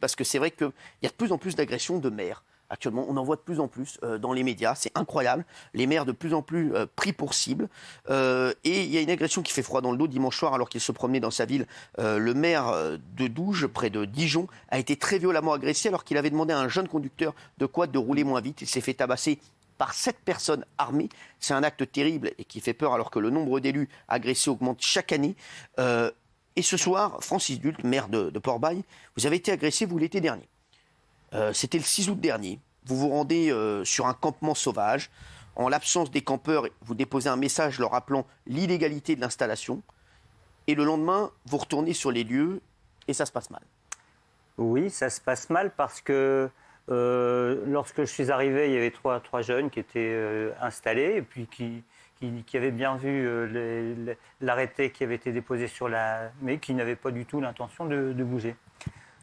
parce que c'est vrai qu'il y a de plus en plus d'agressions de maires. Actuellement, on en voit de plus en plus dans les médias, c'est incroyable. Les maires de plus en plus pris pour cible. Et il y a une agression qui fait froid dans le dos dimanche soir alors qu'il se promenait dans sa ville. Le maire de Douge, près de Dijon, a été très violemment agressé alors qu'il avait demandé à un jeune conducteur de quad de rouler moins vite. Il s'est fait tabasser par 7 personnes armées. C'est un acte terrible et qui fait peur alors que le nombre d'élus agressés augmente chaque année. Et ce soir, Francis Dult, maire de Port-Bail, vous avez été agressé, vous, l'été dernier. C'était le 6 août dernier. Vous vous rendez sur un campement sauvage. En l'absence des campeurs, vous déposez un message leur rappelant l'illégalité de l'installation. Et le lendemain, vous retournez sur les lieux et ça se passe mal. Oui, ça se passe mal parce que lorsque je suis arrivé, il y avait trois jeunes qui étaient installés et puis qui avaient bien vu l'arrêté qui avait été déposé mais qui n'avaient pas du tout l'intention de bouger.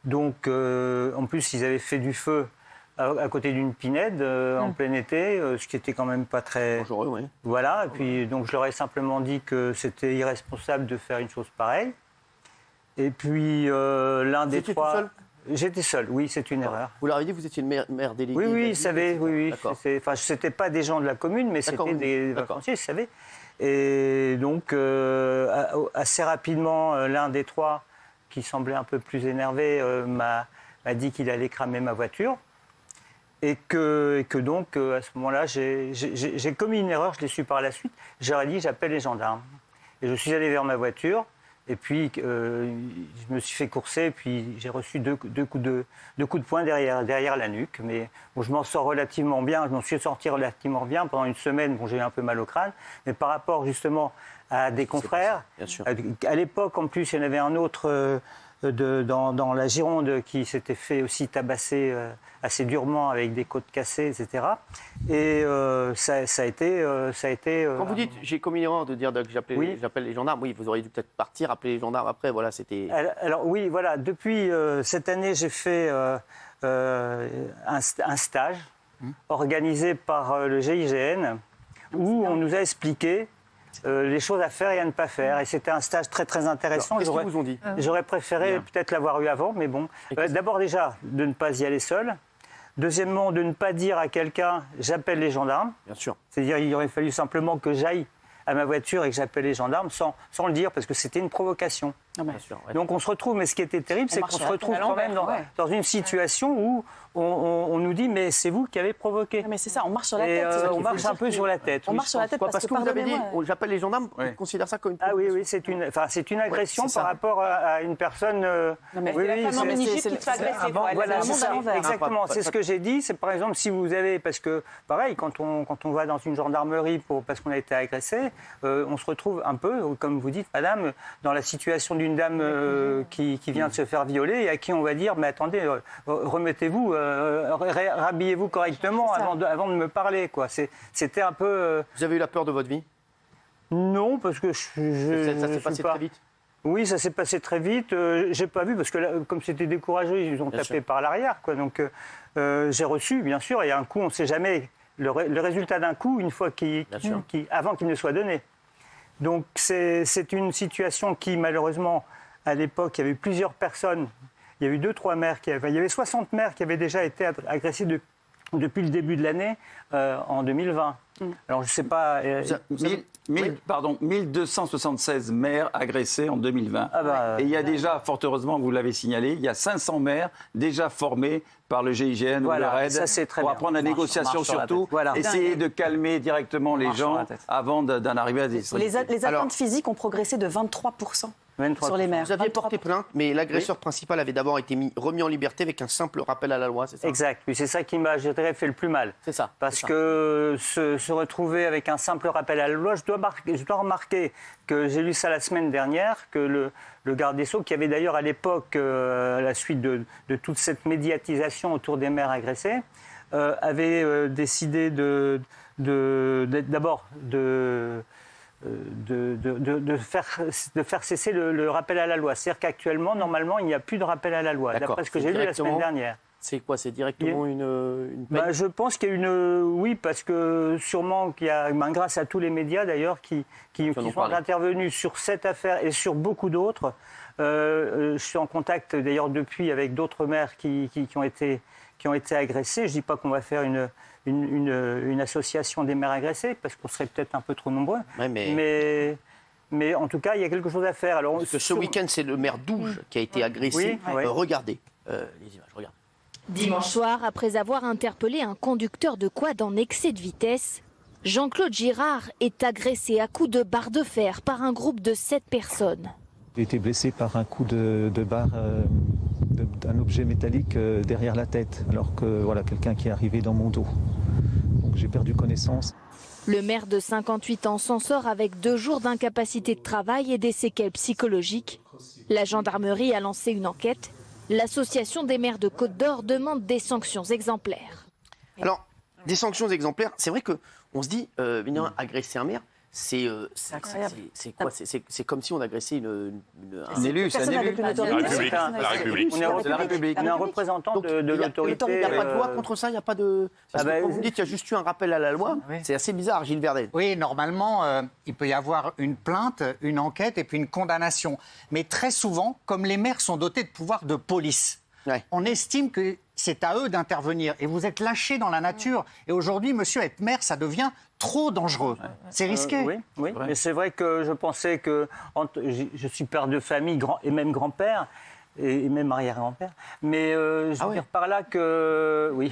Donc, en plus, ils avaient fait du feu à côté d'une pinède en plein été, ce qui était quand même pas très... Dangereux, oui. Voilà, et puis donc je leur ai simplement dit que c'était irresponsable de faire une chose pareille. Et puis l'un des trois... Tout seul? J'étais seul, oui, c'est une erreur. Vous leur avez dit que vous étiez le maire délégué? Oui, ils savaient, oui. D'accord. C'était pas des gens de la commune, mais c'était des vacanciers, ils savaient. Et donc, assez rapidement, l'un des trois, qui semblait un peu plus énervé, m'a dit qu'il allait cramer ma voiture. Et que donc, à ce moment-là, j'ai commis une erreur, je l'ai su par la suite. J'aurais dit, j'appelle les gendarmes. Et je suis allé vers ma voiture, et puis je me suis fait courser, et puis j'ai reçu deux coups de poing derrière la nuque. Mais bon, je m'en sors relativement bien, je m'en suis sorti relativement bien. Pendant une semaine, bon, j'ai eu un peu mal au crâne. Mais par rapport justement à des confrères, bien sûr. À l'époque, en plus, il y en avait un autre... dans la Gironde qui s'était fait aussi tabasser assez durement avec des côtes cassées, etc. Et ça a été... Quand vous dites j'ai commis l'erreur de dire que j'appelle les gendarmes, oui, vous auriez dû peut-être partir, appeler les gendarmes après, voilà, c'était... Alors oui, voilà, depuis cette année, j'ai fait un stage organisé par le GIGN où on nous a expliqué les choses à faire et à ne pas faire. Et c'était un stage très très intéressant. Qu'est-ce qu'ils vous ont dit? J'aurais préféré peut-être l'avoir eu avant, mais bon. D'abord déjà, de ne pas y aller seul. Deuxièmement, de ne pas dire à quelqu'un « j'appelle les gendarmes ». Bien sûr. C'est-à-dire il aurait fallu simplement que j'aille à ma voiture et que j'appelle les gendarmes sans le dire, parce que c'était une provocation. Bien sûr, ouais. Donc on se retrouve, mais ce qui était terrible, c'est qu'on se retrouve quand même dans une situation où on nous dit mais c'est vous qui avez provoqué. Mais c'est ça, on marche sur la tête. On marche un peu sur la tête. On marche sur la tête parce que vous avez dit j'appelle les gendarmes, on considère ça comme une provocation. Ah oui, c'est une agression par rapport à une personne... C'est la femme en mini-jupe qui se fait agresser. Voilà, c'est ça, exactement. C'est ce que j'ai dit. C'est par exemple si vous avez... Parce que pareil, quand on va dans une gendarmerie parce qu'on a été agressé, on se retrouve un peu, comme vous dites, madame, dans la situation d'une dame qui vient de se faire violer et à qui on va dire mais attendez, remettez-vous, rhabillez-vous correctement avant de me parler, quoi. C'était un peu... Vous avez eu la peur de votre vie? Non, parce que ça s'est passé très vite? Oui, ça s'est passé très vite. J'ai pas vu parce que là, comme c'était découragé, ils ont tapé par l'arrière, quoi. Donc j'ai reçu, bien sûr, et un coup, on ne sait jamais le résultat d'un coup une fois avant qu'il ne soit donné. Donc c'est une situation qui malheureusement à l'époque il y avait plusieurs personnes, il y a eu 2-3 maires il y avait 60 maires qui avaient déjà été agressés depuis le début de l'année en 2020. Alors je sais pas... 1276 maires agressés en 2020. Et il y a déjà, fort heureusement, vous l'avez signalé, il y a 500 maires déjà formés par le GIGN ou le RAID pour apprendre la négociation surtout, essayer de calmer directement les gens avant d'en arriver à des... Les atteintes physiques ont progressé de 23%. Sur les maires. Vous aviez porté plainte, mais l'agresseur principal avait d'abord été remis en liberté avec un simple rappel à la loi, c'est ça? Exact, oui, c'est ça qui m'a, je dirais, fait le plus mal. C'est ça. Parce que se retrouver avec un simple rappel à la loi, je dois remarquer que j'ai lu ça la semaine dernière, que le garde des Sceaux, qui avait d'ailleurs à l'époque, à la suite de toute cette médiatisation autour des maires agressés, avait décidé d'abord de faire cesser le rappel à la loi. C'est-à-dire qu'actuellement, normalement, il n'y a plus de rappel à la loi, d'après ce que j'ai lu la semaine dernière. C'est quoi? C'est directement une peine? Je pense qu'il y a une... Oui, parce que sûrement qu'il y a, grâce à tous les médias d'ailleurs, qui sont intervenus sur cette affaire et sur beaucoup d'autres. Je suis en contact d'ailleurs depuis avec d'autres maires qui ont été agressés. Je ne dis pas qu'on va faire une association des maires agressés, parce qu'on serait peut-être un peu trop nombreux. Ouais, mais en tout cas, il y a quelque chose à faire. Alors, parce que ce week-end, c'est le maire d'Ouge qui a été agressé. Oui. Regardez les images, regardez. Dimanche soir, après avoir interpellé un conducteur de quad en excès de vitesse, Jean-Claude Girard est agressé à coups de barre de fer par un groupe de 7 personnes. J'ai été blessé par un coup de barre d'un objet métallique derrière la tête, alors que quelqu'un qui est arrivé dans mon dos. Donc j'ai perdu connaissance. Le maire de 58 ans s'en sort avec 2 jours d'incapacité de travail et des séquelles psychologiques. La gendarmerie a lancé une enquête. L'association des maires de Côte-d'Or demande des sanctions exemplaires. Alors, des sanctions exemplaires, c'est vrai qu'on se dit, agresser un maire, c'est quoi? C'est comme si on agressait un élu, c'est un élu. La République. C'est la République. On est un représentant de l'autorité. Il n'y a pas de loi contre ça, il n'y a pas de... Parce que quand vous dites qu'il y a juste eu un rappel à la loi, c'est assez bizarre, Gilles Verdel. Oui, normalement, il peut y avoir une plainte, une enquête et puis une condamnation. Mais très souvent, comme les maires sont dotés de pouvoirs de police, on estime que c'est à eux d'intervenir. Et vous êtes lâchés dans la nature. Et aujourd'hui, monsieur, être maire, ça devient trop dangereux. C'est risqué. Oui. Mais c'est vrai que je pensais que... Je suis père de famille et même grand-père, et même arrière-grand-père. Mais je veux dire par là que... Oui.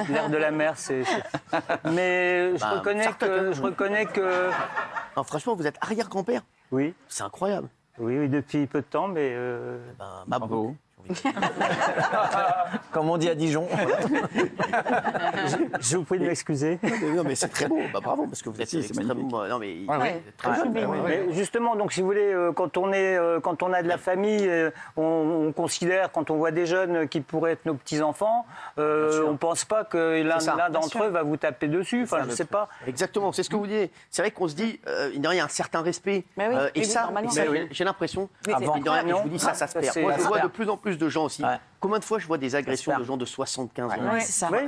L'air de la mer, c'est... Mais je reconnais que... Non, franchement, vous êtes arrière-grand-père? Oui. C'est incroyable. Oui, depuis peu de temps, mais... Bravo. Comme on dit à Dijon. Je vous prie de m'excuser. Non, mais c'est très beau. Bravo, parce que vous êtes extrêmement... Non, mais très joli. Mais justement, donc, si vous voulez, quand on a de la famille, on considère, quand on voit des jeunes qui pourraient être nos petits-enfants, on ne pense pas que l'un d'entre eux va vous taper dessus. Enfin, je ne sais pas. Exactement, c'est ce que vous dites. C'est vrai qu'on se dit, il y a un certain respect. Et ça, j'ai l'impression, je vous dis ça se perd. Moi, je vois de plus en plus de gens aussi. Combien de fois je vois des agressions de gens de 75 ans,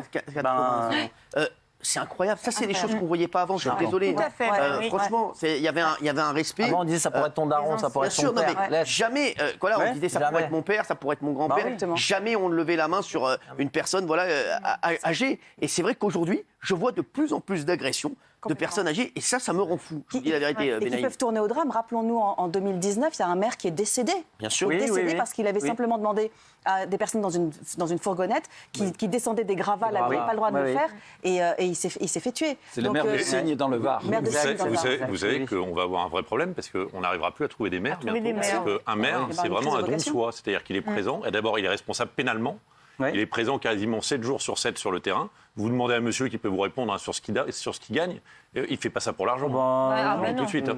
80 ans. C'est incroyable. Ça, c'est des choses qu'on ne voyait pas avant. Je suis désolé. Franchement, il y avait un respect. Avant, on disait ça pourrait être ton daron, ça pourrait être ton père. Mais jamais, on disait ça pourrait être mon père, ça pourrait être mon grand-père. Jamais on ne levait la main sur une personne âgée. Et c'est vrai qu'aujourd'hui, je vois de plus en plus d'agressions de personnes âgées, et ça me rend fou. Je vous dis la vérité, et qui peuvent tourner au drame. Rappelons-nous, en 2019, il y a un maire qui est décédé. Bien sûr. Décédé parce qu'il avait simplement demandé à des personnes dans une fourgonnette qui descendaient des gravats, là, n'avaient pas le droit de le faire, et il s'est fait tuer. C'est le maire de Signes dans le Var. Vous savez qu'on va avoir un vrai problème, parce qu'on n'arrivera plus à trouver des maires bientôt. Parce qu'un maire, c'est vraiment un don de soi. C'est-à-dire qu'il est présent, et d'abord, il est responsable pénalement. Il est présent quasiment 7 jours sur 7 sur le terrain. Vous demandez à monsieur qui peut vous répondre sur ce qu'il gagne. Il ne fait pas ça pour l'argent. Tout de suite.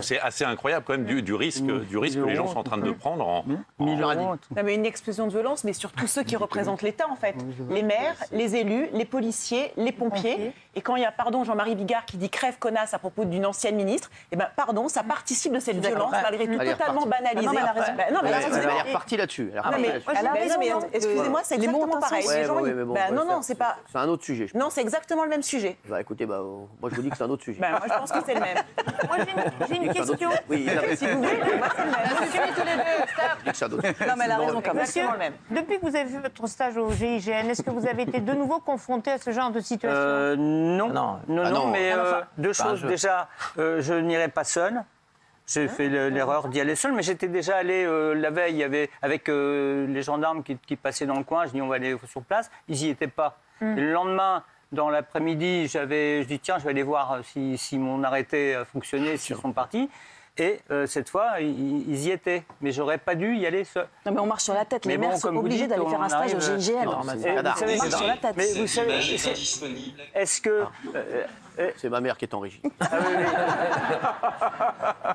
C'est assez incroyable quand même du risque que les gens sont en train de prendre. Non, mais une explosion de violence, mais surtout ceux qui représentent l'État en fait. Les maires, les élus, les policiers, les pompiers. Et quand il y a, Jean-Marie Bigard qui dit crève connasse à propos d'une ancienne ministre, ça participe de cette violence malgré tout totalement banalisée. Non, mais elle est repartie là-dessus. Excusez-moi, c'est exactement pareil. Non, c'est pas... C'est un autre sujet. Non, c'est exactement le même sujet. Écoutez, moi je vous dis que c'est un autre sujet. Moi je pense que c'est le même. Moi j'ai une question. Oui, si vous voulez, moi c'est le même. Vous suivez tous les deux, stop. Non, mais elle a raison quand même. Monsieur, depuis que vous avez fait votre stage au GIGN, est-ce que vous avez été de nouveau confronté à ce genre de situation? Non, mais 2 choses. Déjà, je n'irai pas seul. J'ai fait l'erreur d'y aller seul, mais j'étais déjà allé la veille avec les gendarmes qui passaient dans le coin. Je dis on va aller sur place. Ils n'y étaient pas. Et le lendemain, dans l'après-midi, je dis tiens, je vais aller voir si mon arrêté fonctionnait, s'ils sont partis. Et cette fois, ils y étaient. Mais j'aurais pas dû y aller seul. Non, mais on marche sur la tête. Les maires sont obligés d'aller faire un stage au GIGN. On marche sur la tête. Mais vous savez, est-ce que... C'est ma mère qui est en régie.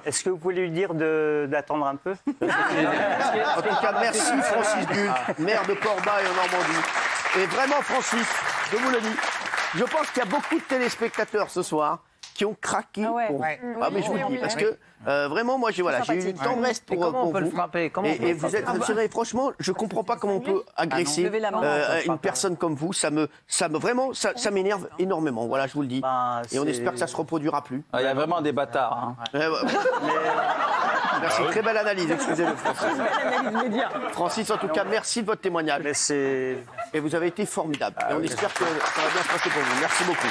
Est-ce que vous pouvez lui dire d'attendre un peu? En tout cas, merci Francis Bull, maire de Corbeil en Normandie. Et vraiment, Francis, je vous le dis, je pense qu'il y a beaucoup de téléspectateurs ce soir qui ont craqué pour vous. Ah, mais je vous le dis, parce que vraiment, moi, j'ai eu une tendresse pour vous. Et vous êtes attiré. Franchement, je ne comprends pas comment on peut agresser une personne comme vous. Ça m'énerve énormément. Voilà, je vous le dis. Et on espère que ça ne se reproduira plus. Il y a vraiment des bâtards. Merci, très belle analyse, excusez-le Francis. Francis, en tout cas, merci de votre témoignage. Et vous avez été formidable. Et on espère que ça va bien se passer pour vous. Merci beaucoup.